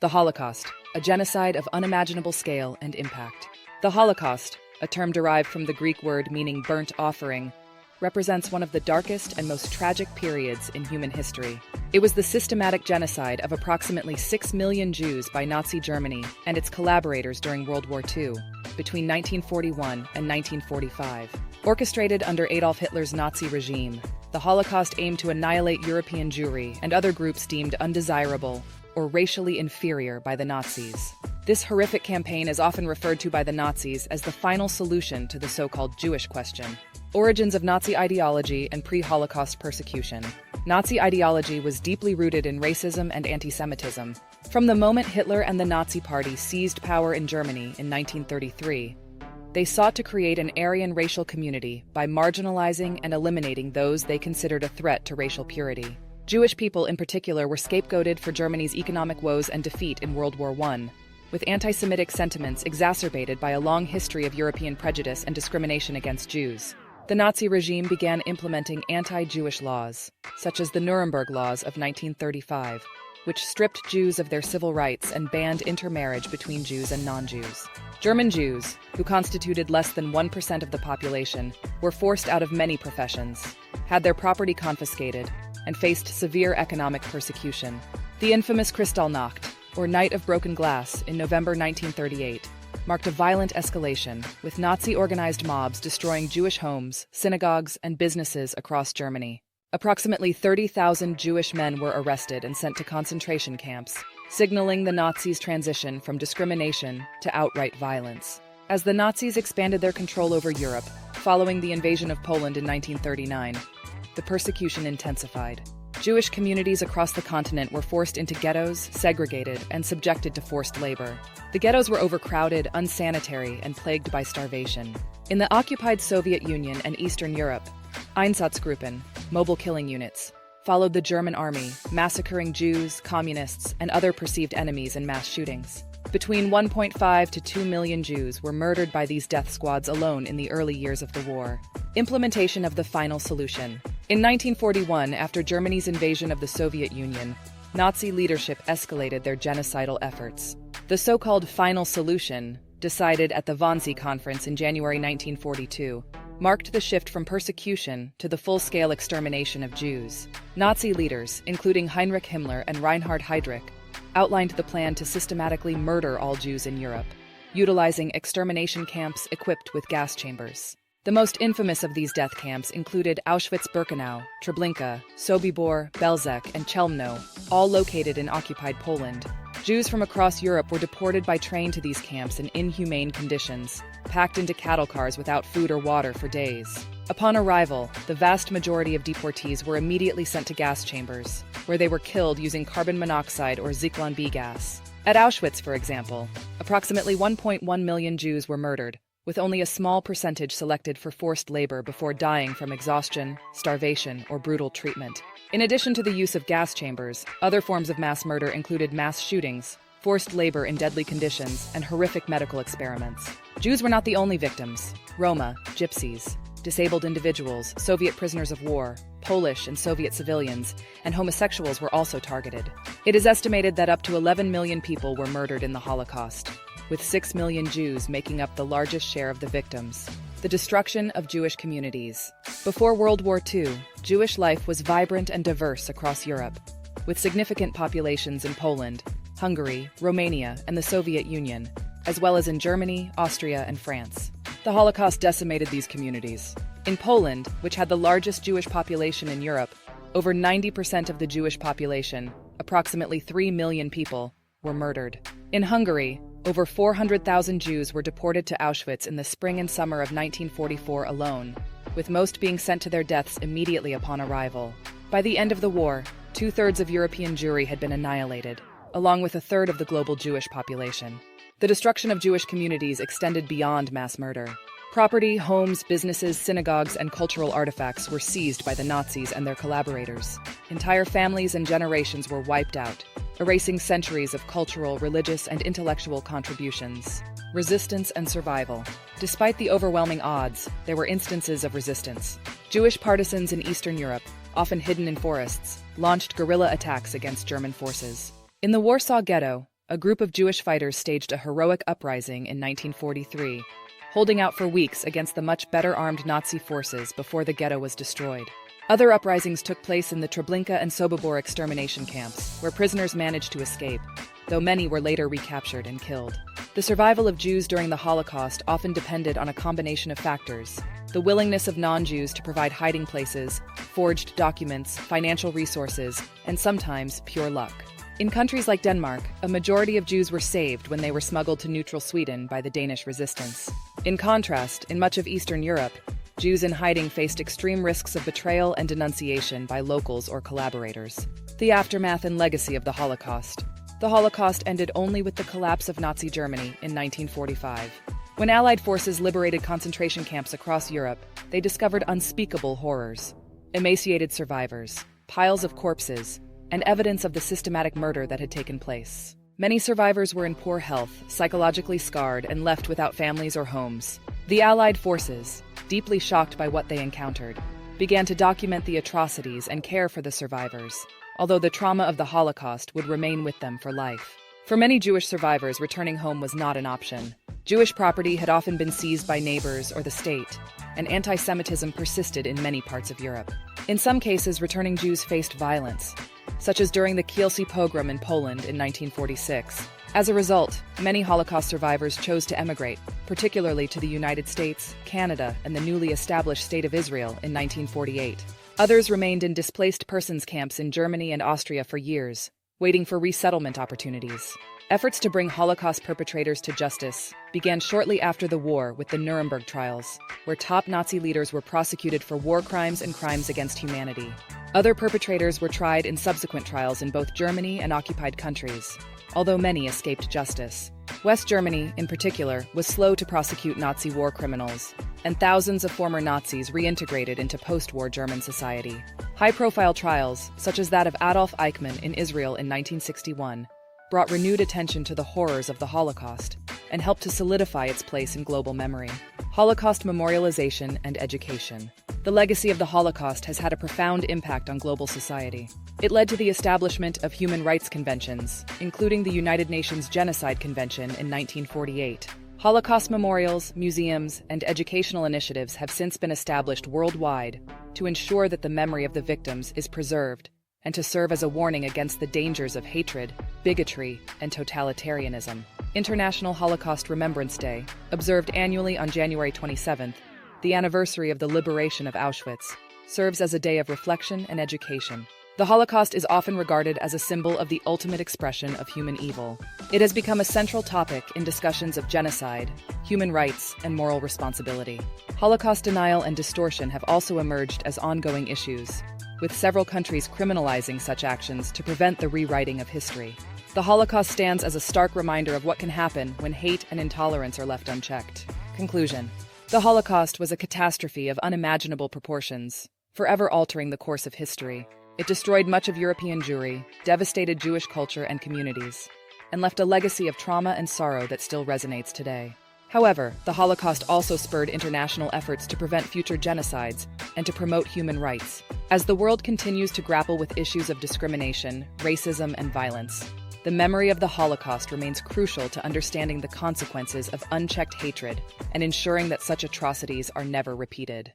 The Holocaust, a genocide of unimaginable scale and impact. The Holocaust, a term derived from the Greek word meaning burnt offering, represents one of the darkest and most tragic periods in human history. It was the systematic genocide of approximately 6 million Jews by Nazi Germany and its collaborators during World War II, between 1941 and 1945. Orchestrated under Adolf Hitler's Nazi regime, the Holocaust aimed to annihilate European Jewry and other groups deemed undesirable or racially inferior by the Nazis. This horrific campaign is often referred to by the Nazis as the final solution to the so-called Jewish question. Origins of Nazi ideology and pre-Holocaust persecution. Nazi ideology was deeply rooted in racism and anti-Semitism. From the moment Hitler and the Nazi Party seized power in Germany in 1933, they sought to create an Aryan racial community by marginalizing and eliminating those they considered a threat to racial purity. Jewish people in particular were scapegoated for Germany's economic woes and defeat in World War I, with anti-Semitic sentiments exacerbated by a long history of European prejudice and discrimination against Jews. The Nazi regime began implementing anti-Jewish laws, such as the Nuremberg Laws of 1935, which stripped Jews of their civil rights and banned intermarriage between Jews and non-Jews. German Jews, who constituted less than 1% of the population, were forced out of many professions, had their property confiscated, and faced severe economic persecution. The infamous Kristallnacht, or Night of Broken Glass, in November 1938, marked a violent escalation, with Nazi-organized mobs destroying Jewish homes, synagogues, and businesses across Germany. Approximately 30,000 Jewish men were arrested and sent to concentration camps, signaling the Nazis' transition from discrimination to outright violence. As the Nazis expanded their control over Europe, following the invasion of Poland in 1939, the persecution intensified. Jewish communities across the continent were forced into ghettos, segregated, and subjected to forced labor. The ghettos were overcrowded, unsanitary, and plagued by starvation. In the occupied Soviet Union and Eastern Europe, Einsatzgruppen, mobile killing units, followed the German army, massacring Jews, communists, and other perceived enemies in mass shootings. Between 1.5 to 2 million Jews were murdered by these death squads alone in the early years of the war. Implementation of the final solution. In 1941, after Germany's invasion of the Soviet Union, Nazi leadership escalated their genocidal efforts. The so-called final solution, decided at the Wannsee Conference in January 1942, marked the shift from persecution to the full-scale extermination of Jews. Nazi leaders, including Heinrich Himmler and Reinhard Heydrich, outlined the plan to systematically murder all Jews in Europe, utilizing extermination camps equipped with gas chambers. The most infamous of these death camps included Auschwitz-Birkenau, Treblinka, Sobibor, Belzec, and Chelmno, all located in occupied Poland. Jews from across Europe were deported by train to these camps in inhumane conditions, packed into cattle cars without food or water for days. Upon arrival, the vast majority of deportees were immediately sent to gas chambers, where they were killed using carbon monoxide or Zyklon B gas. At Auschwitz, for example, approximately 1.1 million Jews were murdered, with only a small percentage selected for forced labor before dying from exhaustion, starvation, or brutal treatment. In addition to the use of gas chambers, other forms of mass murder included mass shootings, forced labor in deadly conditions, and horrific medical experiments. Jews were not the only victims. Roma, Gypsies, disabled individuals, Soviet prisoners of war, Polish and Soviet civilians, and homosexuals were also targeted. It is estimated that up to 11 million people were murdered in the Holocaust, with 6 million Jews making up the largest share of the victims. The destruction of Jewish communities. Before World War II, Jewish life was vibrant and diverse across Europe, with significant populations in Poland, Hungary, Romania, and the Soviet Union, as well as in Germany, Austria, and France. The Holocaust decimated these communities. In Poland, which had the largest Jewish population in Europe, over 90% of the Jewish population, approximately 3 million people, were murdered. In Hungary, over 400,000 Jews were deported to Auschwitz in the spring and summer of 1944 alone, with most being sent to their deaths immediately upon arrival. By the end of the war, 2/3 of European Jewry had been annihilated, along with 1/3 of the global Jewish population. The destruction of Jewish communities extended beyond mass murder. Property, homes, businesses, synagogues, and cultural artifacts were seized by the Nazis and their collaborators. Entire families and generations were wiped out, erasing centuries of cultural, religious, and intellectual contributions. Resistance and survival. Despite the overwhelming odds, there were instances of resistance. Jewish partisans in Eastern Europe, often hidden in forests, launched guerrilla attacks against German forces. In the Warsaw Ghetto, a group of Jewish fighters staged a heroic uprising in 1943, holding out for weeks against the much better armed Nazi forces before the ghetto was destroyed. Other uprisings took place in the Treblinka and Sobibor extermination camps, where prisoners managed to escape, though many were later recaptured and killed. The survival of Jews during the Holocaust often depended on a combination of factors: the willingness of non-Jews to provide hiding places, forged documents, financial resources, and sometimes pure luck. In countries like Denmark, a majority of Jews were saved when they were smuggled to neutral Sweden by the Danish resistance. In contrast, in much of Eastern Europe, Jews in hiding faced extreme risks of betrayal and denunciation by locals or collaborators. The aftermath and legacy of the Holocaust. The Holocaust ended only with the collapse of Nazi Germany in 1945. When Allied forces liberated concentration camps across Europe, they discovered unspeakable horrors: emaciated survivors, piles of corpses, and evidence of the systematic murder that had taken place. Many survivors were in poor health, psychologically scarred, and left without families or homes. The Allied forces, deeply shocked by what they encountered, began to document the atrocities and care for the survivors, although the trauma of the Holocaust would remain with them for life. For many Jewish survivors, returning home was not an option. Jewish property had often been seized by neighbors or the state, and anti-Semitism persisted in many parts of Europe. In some cases, returning Jews faced violence, such as during the Kielce pogrom in Poland in 1946. As a result, many Holocaust survivors chose to emigrate, particularly to the United States, Canada, and the newly established State of Israel in 1948. Others remained in displaced persons camps in Germany and Austria for years, waiting for resettlement opportunities. Efforts to bring Holocaust perpetrators to justice began shortly after the war with the Nuremberg trials, where top Nazi leaders were prosecuted for war crimes and crimes against humanity. Other perpetrators were tried in subsequent trials in both Germany and occupied countries, although many escaped justice. West Germany, in particular, was slow to prosecute Nazi war criminals, and thousands of former Nazis reintegrated into post-war German society. High-profile trials, such as that of Adolf Eichmann in Israel in 1961, brought renewed attention to the horrors of the Holocaust and helped to solidify its place in global memory. Holocaust memorialization and education. The legacy of the Holocaust has had a profound impact on global society. It led to the establishment of human rights conventions, including the United Nations Genocide Convention in 1948. Holocaust memorials, museums, and educational initiatives have since been established worldwide to ensure that the memory of the victims is preserved and to serve as a warning against the dangers of hatred, bigotry, and totalitarianism. International Holocaust Remembrance Day, observed annually on January 27th, the anniversary of the liberation of Auschwitz, serves as a day of reflection and education. The Holocaust is often regarded as a symbol of the ultimate expression of human evil. It has become a central topic in discussions of genocide, human rights, and moral responsibility. Holocaust denial and distortion have also emerged as ongoing issues, with several countries criminalizing such actions to prevent the rewriting of history. The Holocaust stands as a stark reminder of what can happen when hate and intolerance are left unchecked. Conclusion. The Holocaust was a catastrophe of unimaginable proportions, forever altering the course of history. It destroyed much of European Jewry, devastated Jewish culture and communities, and left a legacy of trauma and sorrow that still resonates today. However, the Holocaust also spurred international efforts to prevent future genocides and to promote human rights. As the world continues to grapple with issues of discrimination, racism, and violence, the memory of the Holocaust remains crucial to understanding the consequences of unchecked hatred and ensuring that such atrocities are never repeated.